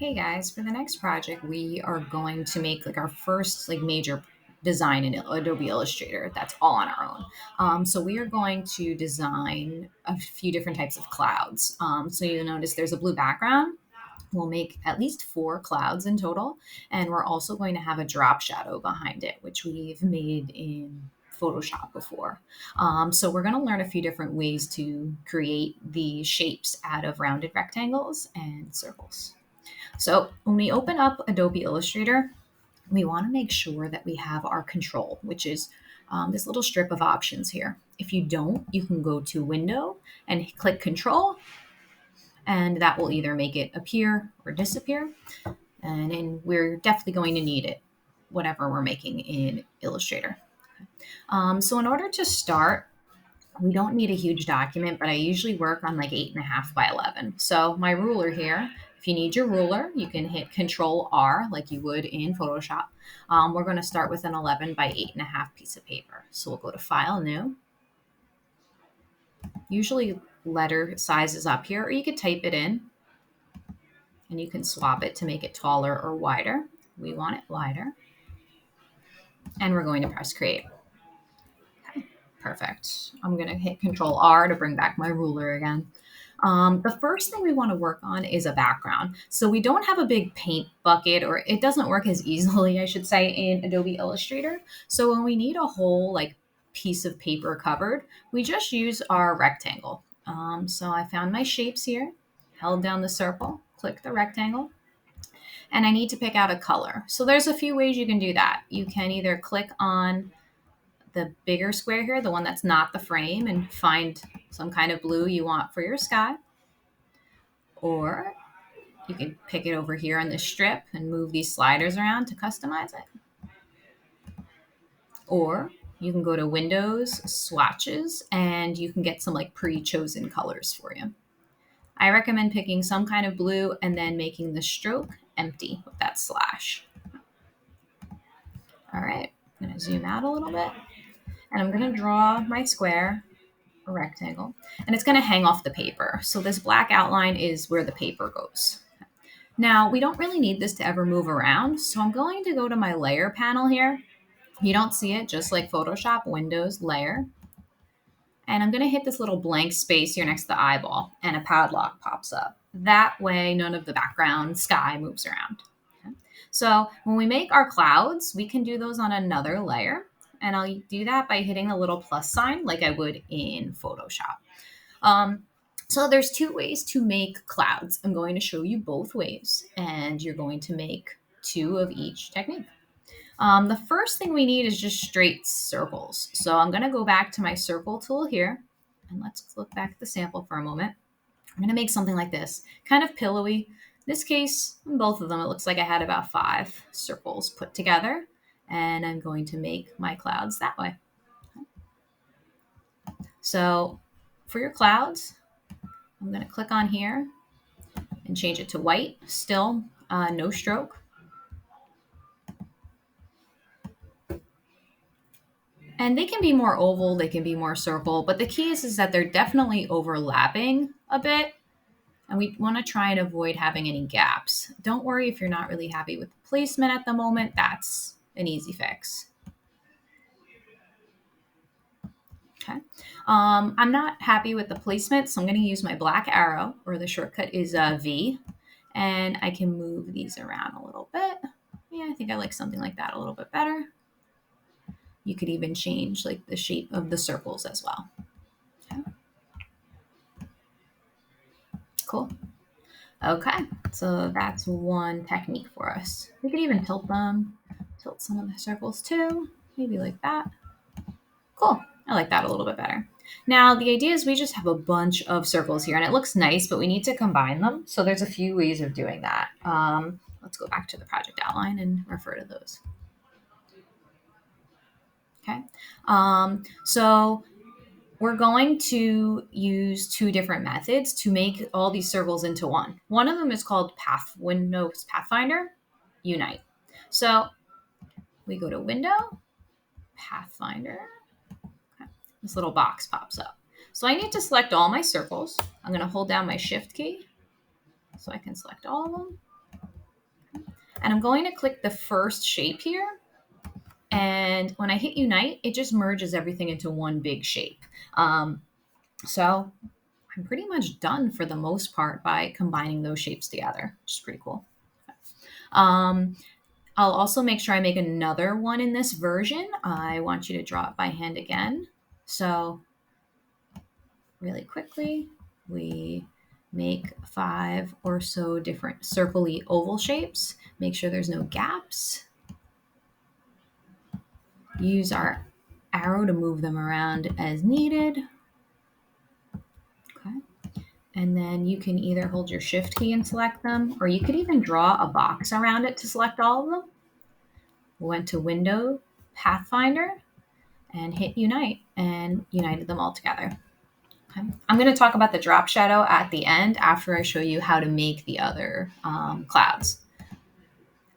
Hey guys, for the next project, we are going to make like our first major design in Adobe Illustrator. That's all on our own. So we are going to design a few different types of clouds. So you'll notice there's a blue background. We'll make at least 4 clouds in total, and we're also going to have a drop shadow behind it, which we've made in Photoshop before. So we're going to learn a few different ways to create the shapes out of rounded rectangles and circles. So when we open up Adobe Illustrator, we want to make sure that we have our control, which is this little strip of options here. If you don't, you can go to Window and click Control, and that will either make it appear or disappear. And then we're definitely going to need it, whatever we're making in Illustrator. So in order to start, we don't need a huge document, but I usually work on like 8.5 by 11. So my ruler here, if you need your ruler, you can hit Control R like you would in Photoshop. We're going to start with an 11 by 8.5 piece of paper. So we'll go to File, New. Usually letter size is up here, or you could type it in and you can swap it to make it taller or wider. We want it wider. And we're going to press Create. Perfect. I'm going to hit Control R to bring back my ruler again. The first thing we want to work on is a background. So we don't have a big paint bucket, or it doesn't work as easily, I should say, in Adobe Illustrator. So when we need a whole piece of paper covered, we just use our rectangle. So I found my shapes here, held down the circle, click the rectangle, and I need to pick out a color. So there's a few ways you can do that. You can either click on the bigger square here, the one that's not the frame, and find some kind of blue you want for your sky. Or you can pick it over here on this strip and move these sliders around to customize it. Or you can go to Windows, Swatches, and you can get some pre-chosen colors for you. I recommend picking some kind of blue and then making the stroke empty with that slash. All right, I'm going to zoom out a little bit, and I'm going to draw my square, a rectangle, and it's going to hang off the paper. So this black outline is where the paper goes. Now, we don't really need this to ever move around, so I'm going to go to my layer panel here. You don't see it, just like Photoshop, Windows, Layer. And I'm going to hit this little blank space here next to the eyeball, and a padlock pops up. That way, none of the background sky moves around. Okay. So when we make our clouds, we can do those on another layer. And I'll do that by hitting the little plus sign like I would in Photoshop. So there's 2 ways to make clouds. I'm going to show you both ways, and you're going to make 2 of each technique. The first thing we need is just straight circles. So I'm going to go back to my circle tool here, and let's look back at the sample for a moment. I'm going to make something like this, kind of pillowy. In this case, in both of them, it looks like I had about 5 circles put together, and I'm going to make my clouds that way. So for your clouds, I'm going to click on here and change it to white, still no stroke. And they can be more oval, they can be more circle, but the key is that they're definitely overlapping a bit, and we want to try and avoid having any gaps. Don't worry if you're not really happy with the placement at the moment, that's an easy fix. Okay. I'm not happy with the placement, so I'm going to use my black arrow, or the shortcut is V, and I can move these around a little bit. Yeah, I think I like something like that a little bit better. You could even change the shape of the circles as well. Okay. Cool. Okay, so that's one technique for us. We could even tilt them, tilt some of the circles too, maybe like that. Cool, I like that a little bit better. Now, the idea is we just have a bunch of circles here, and it looks nice, but we need to combine them. So there's a few ways of doing that. Let's go back to the project outline and refer to those. Okay, so we're going to use 2 different methods to make all these circles into one. One of them is called Windows Pathfinder Unite. So we go to Window, Pathfinder. Okay. This little box pops up. So I need to select all my circles. I'm going to hold down my Shift key so I can select all of them. And I'm going to click the first shape here. And when I hit unite, it just merges everything into one big shape. So I'm pretty much done for the most part by combining those shapes together, which is pretty cool. Um, I'll also make sure I make another one in this version. I want you to draw it by hand again. So really quickly, we make 5 or so different circle-y oval shapes. Make sure there's no gaps. Use our arrow to move them around as needed. Okay. And then you can either hold your shift key and select them, or you could even draw a box around it to select all of them. We went to Window, Pathfinder, and hit Unite, and united them all together. Okay. I'm going to talk about the drop shadow at the end after I show you how to make the other clouds.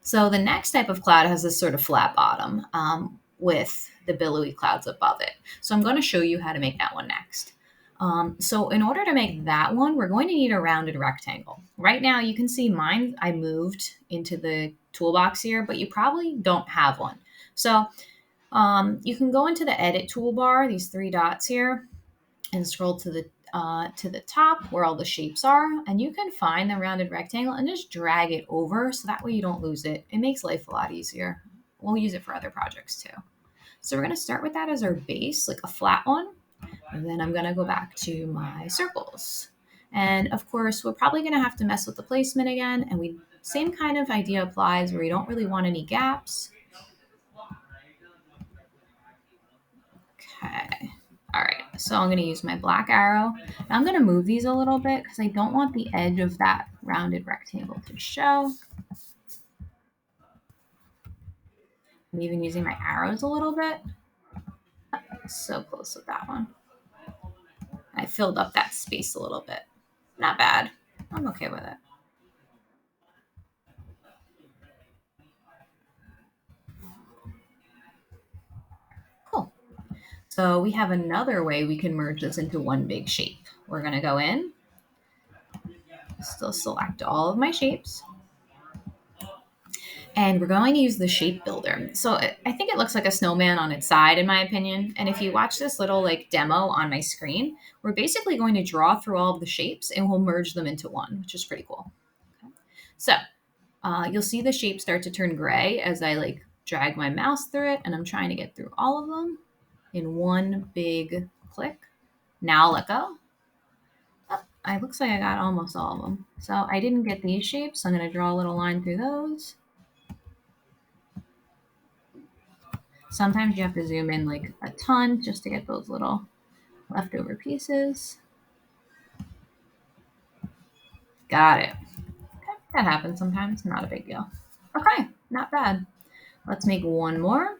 So the next type of cloud has this sort of flat bottom with the billowy clouds above it. So I'm going to show you how to make that one next. So in order to make that one, we're going to need a rounded rectangle. Right now you can see mine, I moved into the toolbox here, but you probably don't have one. So you can go into the edit toolbar, these 3 dots here, and scroll to the top where all the shapes are, and you can find the rounded rectangle and just drag it over so that way you don't lose it. It makes life a lot easier. We'll use it for other projects too. So we're going to start with that as our base, like a flat one, and then I'm going to go back to my circles. And of course, we're probably going to have to mess with the placement again, and same kind of idea applies where you don't really want any gaps. Okay. All right, so I'm going to use my black arrow. Now I'm going to move these a little bit because I don't want the edge of that rounded rectangle to show. I'm even using my arrows a little bit. So close with that one. I filled up that space a little bit. Not bad. I'm okay with it. Cool. So we have another way we can merge this into one big shape. We're going to go in, still select all of my shapes, and we're going to use the shape builder. So I think it looks like a snowman on its side, in my opinion. And if you watch this little like demo on my screen, we're basically going to draw through all of the shapes and we'll merge them into one, which is pretty cool. Okay. So you'll see the shape start to turn gray as I like drag my mouse through it, and I'm trying to get through all of them in one big click. Now let go. Oh, it looks like I got almost all of them. So I didn't get these shapes, so I'm going to draw a little line through those. Sometimes you have to zoom in like a ton just to get those little leftover pieces. Got it. Okay, that happens sometimes, not a big deal. Okay, not bad. Let's make one more.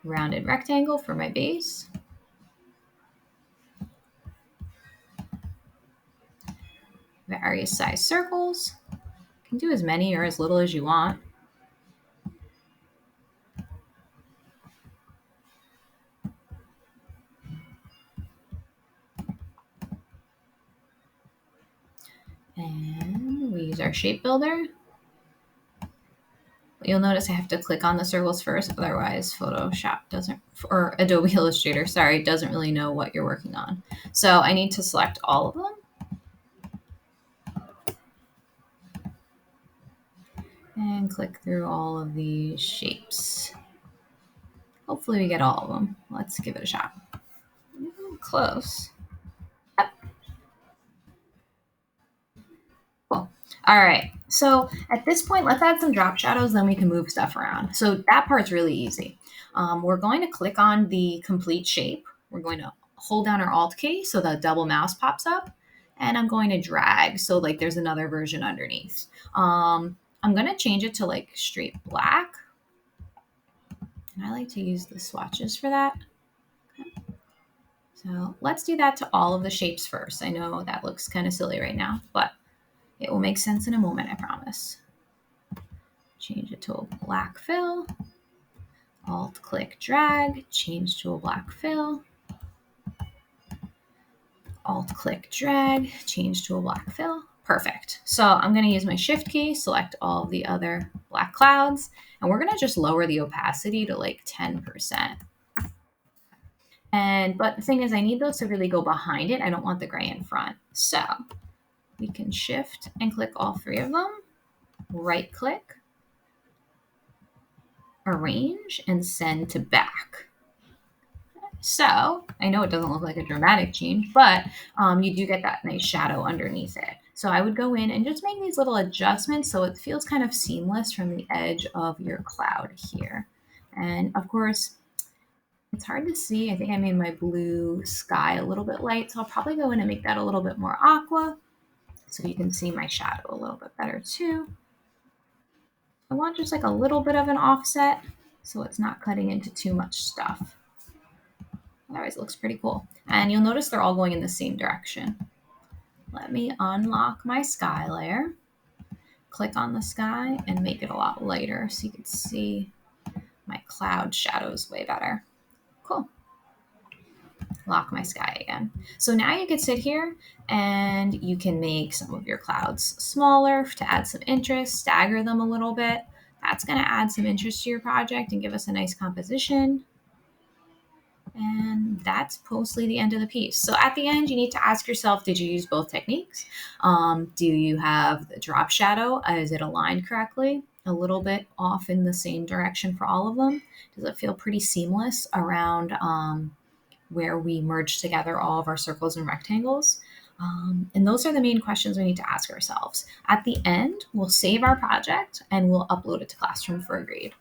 Rounded rectangle for my base. Various size circles. You can do as many or as little as you want. And we use our shape builder. You'll notice I have to click on the circles first, otherwise Photoshop doesn't, or Adobe Illustrator, sorry, doesn't really know what you're working on. So I need to select all of them. And click through all of these shapes. Hopefully we get all of them. Let's give it a shot. Close. Yep. Cool. All right. So at this point, let's add some drop shadows, then we can move stuff around. So that part's really easy. We're going to click on the complete shape. We're going to hold down our Alt key so the double mouse pops up. And I'm going to drag so like there's another version underneath. I'm going to change it to like straight black. And I like to use the swatches for that. Okay. So let's do that to all of the shapes first. I know that looks kind of silly right now, but it will make sense in a moment, I promise. Change it to a black fill. Alt click drag, change to a black fill. Alt click drag, change to a black fill. Perfect. So I'm going to use my shift key, select all the other black clouds, and we're going to just lower the opacity to like 10%. But the thing is, I need those to really go behind it. I don't want the gray in front. So we can shift and click all three of them, right click, arrange, and send to back. So I know it doesn't look like a dramatic change, but you do get that nice shadow underneath it. So I would go in and just make these little adjustments so it feels kind of seamless from the edge of your cloud here. And of course, it's hard to see. I think I made my blue sky a little bit light, so I'll probably go in and make that a little bit more aqua so you can see my shadow a little bit better too. I want just like a little bit of an offset so it's not cutting into too much stuff. Otherwise, it looks pretty cool. And you'll notice they're all going in the same direction. Let me unlock my sky layer, click on the sky, and make it a lot lighter so you can see my cloud shadows way better. Cool. Lock my sky again. So now you can sit here and you can make some of your clouds smaller to add some interest, stagger them a little bit. That's going to add some interest to your project and give us a nice composition. And that's mostly the end of the piece. So at the end, you need to ask yourself, did you use both techniques? Do you have the drop shadow? Is it aligned correctly? A little bit off in the same direction for all of them? Does it feel pretty seamless around where we merge together all of our circles and rectangles? And those are the main questions we need to ask ourselves. At the end, we'll save our project and we'll upload it to Classroom for a grade.